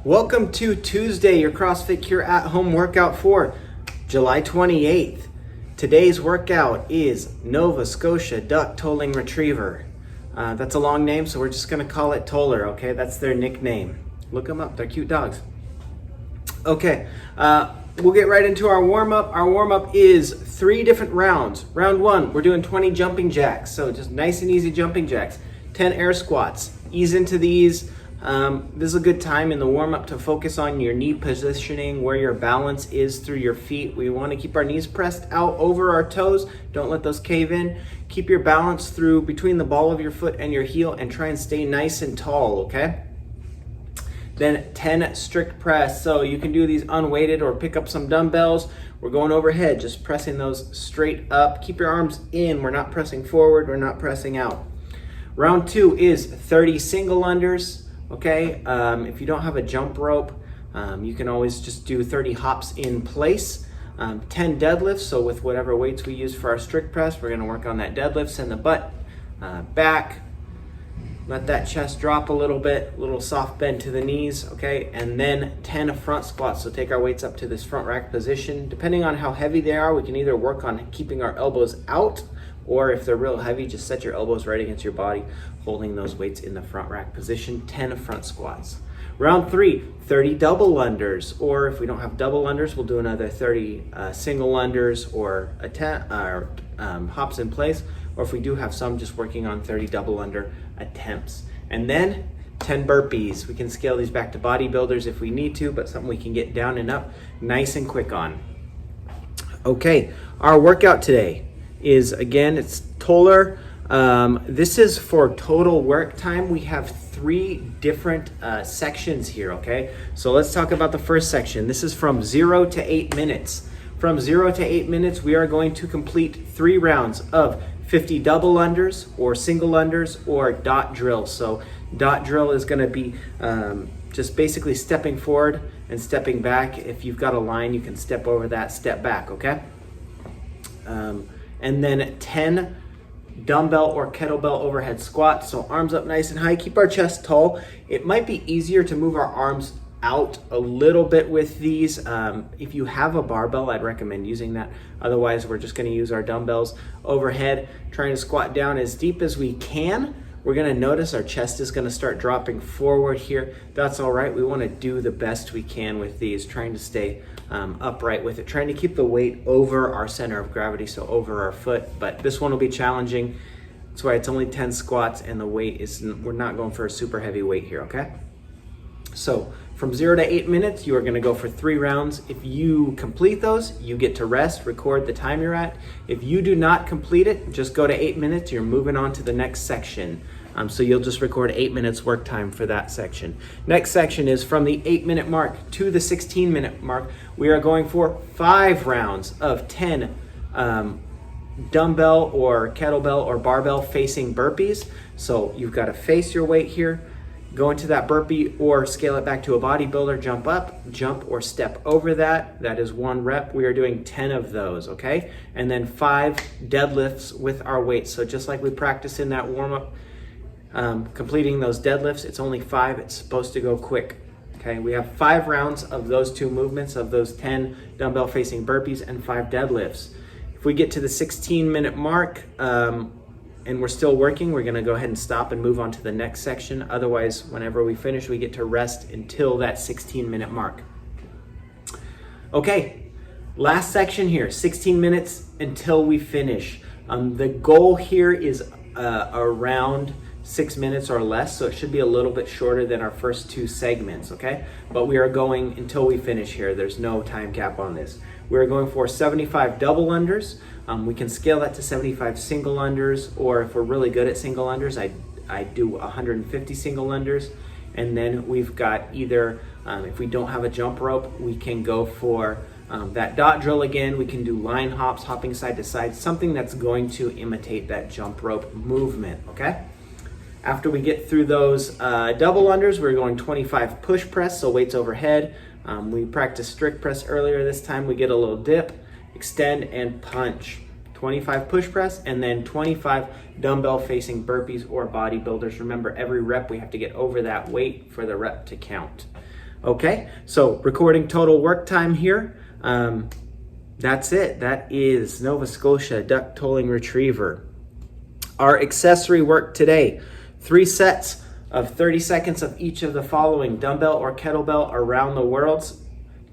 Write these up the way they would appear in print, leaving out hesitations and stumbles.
Welcome to Tuesday, your CrossFit Cure at Home workout for July 28th. Today's workout is Nova Scotia Duck Tolling Retriever. That's a long name, so we're just gonna call it Toller, okay? That's their nickname. Look them up, they're cute dogs. Okay, we'll get right into our warm-up. Our warm-up is 3 different rounds. Round 1, we're doing 20 jumping jacks, so just nice and easy jumping jacks. 10 air squats, ease into these. This is a good time in the warm-up to focus on your knee positioning, where your balance is through your feet. We want to keep our knees pressed out over our toes. Don't let those cave in. Keep your balance through between the ball of your foot and your heel and try and stay nice and tall, okay? Then 10 strict press. So you can do these unweighted or pick up some dumbbells. We're going overhead, just pressing those straight up. Keep your arms in. We're not pressing forward. We're not pressing out. Round 2 is 30 single unders. Okay, if you don't have a jump rope, you can always just do 30 hops in place. 10 deadlifts, so with whatever weights we use for our strict press, we're gonna work on that deadlift. Send the butt back, let that chest drop a little bit, little soft bend to the knees, okay? And then 10 front squats, so take our weights up to this front rack position. Depending on how heavy they are, we can either work on keeping our elbows out, or if they're real heavy, just set your elbows right against your body, holding those weights in the front rack position. 10 front squats. Round 3, 30 double unders, or if we don't have double unders, we'll do another 30 single unders or hops in place, or if we do have some, just working on 30 double under attempts. And then 10 burpees. We can scale these back to bodybuilders if we need to, but something we can get down and up nice and quick on. Okay, our workout today is, again, it's Toller. This is for total work time. We have 3 different sections here, okay? So let's talk about the first section. This is from 0 to 8 minutes. From 0 to 8 minutes, we are going to complete 3 rounds of 50 double unders or single unders or dot drill. So dot drill is gonna be just basically stepping forward and stepping back. If you've got a line, you can step over that, step back, okay? And then 10 dumbbell or kettlebell overhead squats. So arms up nice and high, keep our chest tall. It might be easier to move our arms out a little bit with these. If you have a barbell, I'd recommend using that. Otherwise, we're just gonna use our dumbbells overhead, trying to squat down as deep as we can. We're gonna notice our chest is gonna start dropping forward here. That's all right. We wanna do the best we can with these, trying to stay upright with it, trying to keep the weight over our center of gravity, so over our foot. But this one will be challenging. That's why it's only 10 squats and the weight is, we're not going for a super heavy weight here, okay? So from 0 to 8 minutes, you are gonna go for 3 rounds. If you complete those, you get to rest, record the time you're at. If you do not complete it, just go to 8 minutes, you're moving on to the next section. So you'll just record 8 minutes work time for that section. Next section is from the 8-minute mark to the 16-minute mark. We are going for 5 rounds of 10 dumbbell or kettlebell or barbell facing burpees. So you've got to face your weight here, go into that burpee or scale it back to a bodybuilder, jump up, jump or step over that. That is 1 rep. We are doing 10 of those, okay? And then 5 deadlifts with our weights. So just like we practiced in that warm-up, completing those deadlifts, it's only 5. It's supposed to go quick, okay? We have 5 rounds of those 2 movements, of those 10 dumbbell facing burpees and 5 deadlifts. If we get to the 16-minute mark, and we're still working, we're gonna go ahead and stop and move on to the next section. Otherwise, whenever we finish, we get to rest until that 16-minute mark. Okay, last section here, 16 minutes until we finish. The goal here is around 6 minutes or less, so it should be a little bit shorter than our first 2 segments, okay? But we are going until we finish here. There's no time cap on this. We're going for 75 double unders. We can scale that to 75 single unders, or if we're really good at single unders, I do 150 single unders. And then we've got either, if we don't have a jump rope, we can go for that dot drill again. We can do line hops, hopping side to side, something that's going to imitate that jump rope movement, okay? After we get through those double unders, we're going 25 push press, so weights overhead. We practiced strict press earlier. This time we get a little dip, extend, and punch. 25 push press, and then 25 dumbbell facing burpees or bodybuilders. Remember, every rep we have to get over that weight for the rep to count. Okay, so recording total work time here. That's it. That is Nova Scotia duck tolling retriever. Our accessory work today, 3 sets of 30 seconds of each of the following: dumbbell or kettlebell around the worlds.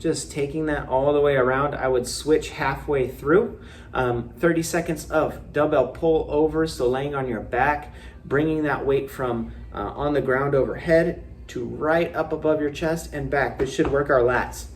Just taking that all the way around. I would switch halfway through. 30 seconds of dumbbell pull over, so laying on your back, bringing that weight from on the ground overhead to right up above your chest and back. This should work our lats.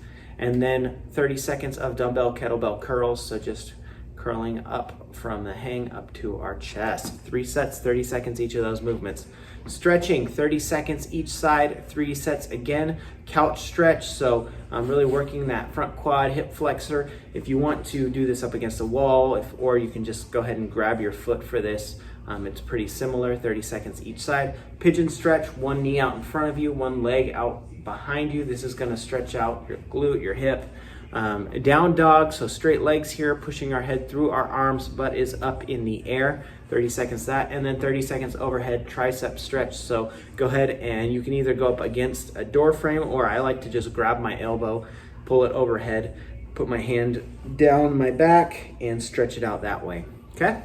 And then 30 seconds of dumbbell kettlebell curls, so just curling up from the hang up to our chest. 3 sets, 30 seconds each of those movements. Stretching, 30 seconds each side, 3 sets again. Couch stretch, so I'm really working that front quad, hip flexor. If you want to do this up against a wall, or you can just go ahead and grab your foot for this. It's pretty similar, 30 seconds each side. Pigeon stretch, 1 knee out in front of you, 1 leg out behind you. This is gonna stretch out your glute, your hip. Down dog, so straight legs here, pushing our head through our arms, butt is up in the air. 30 seconds that, and then 30 seconds overhead tricep stretch. So go ahead and you can either go up against a door frame, or I like to just grab my elbow, pull it overhead, put my hand down my back and stretch it out that way. Okay?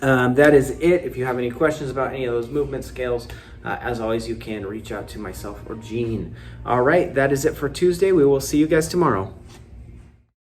That is it. If you have any questions about any of those movement scales, as always, you can reach out to myself or Jean. All right, that is it for Tuesday. We will see you guys tomorrow.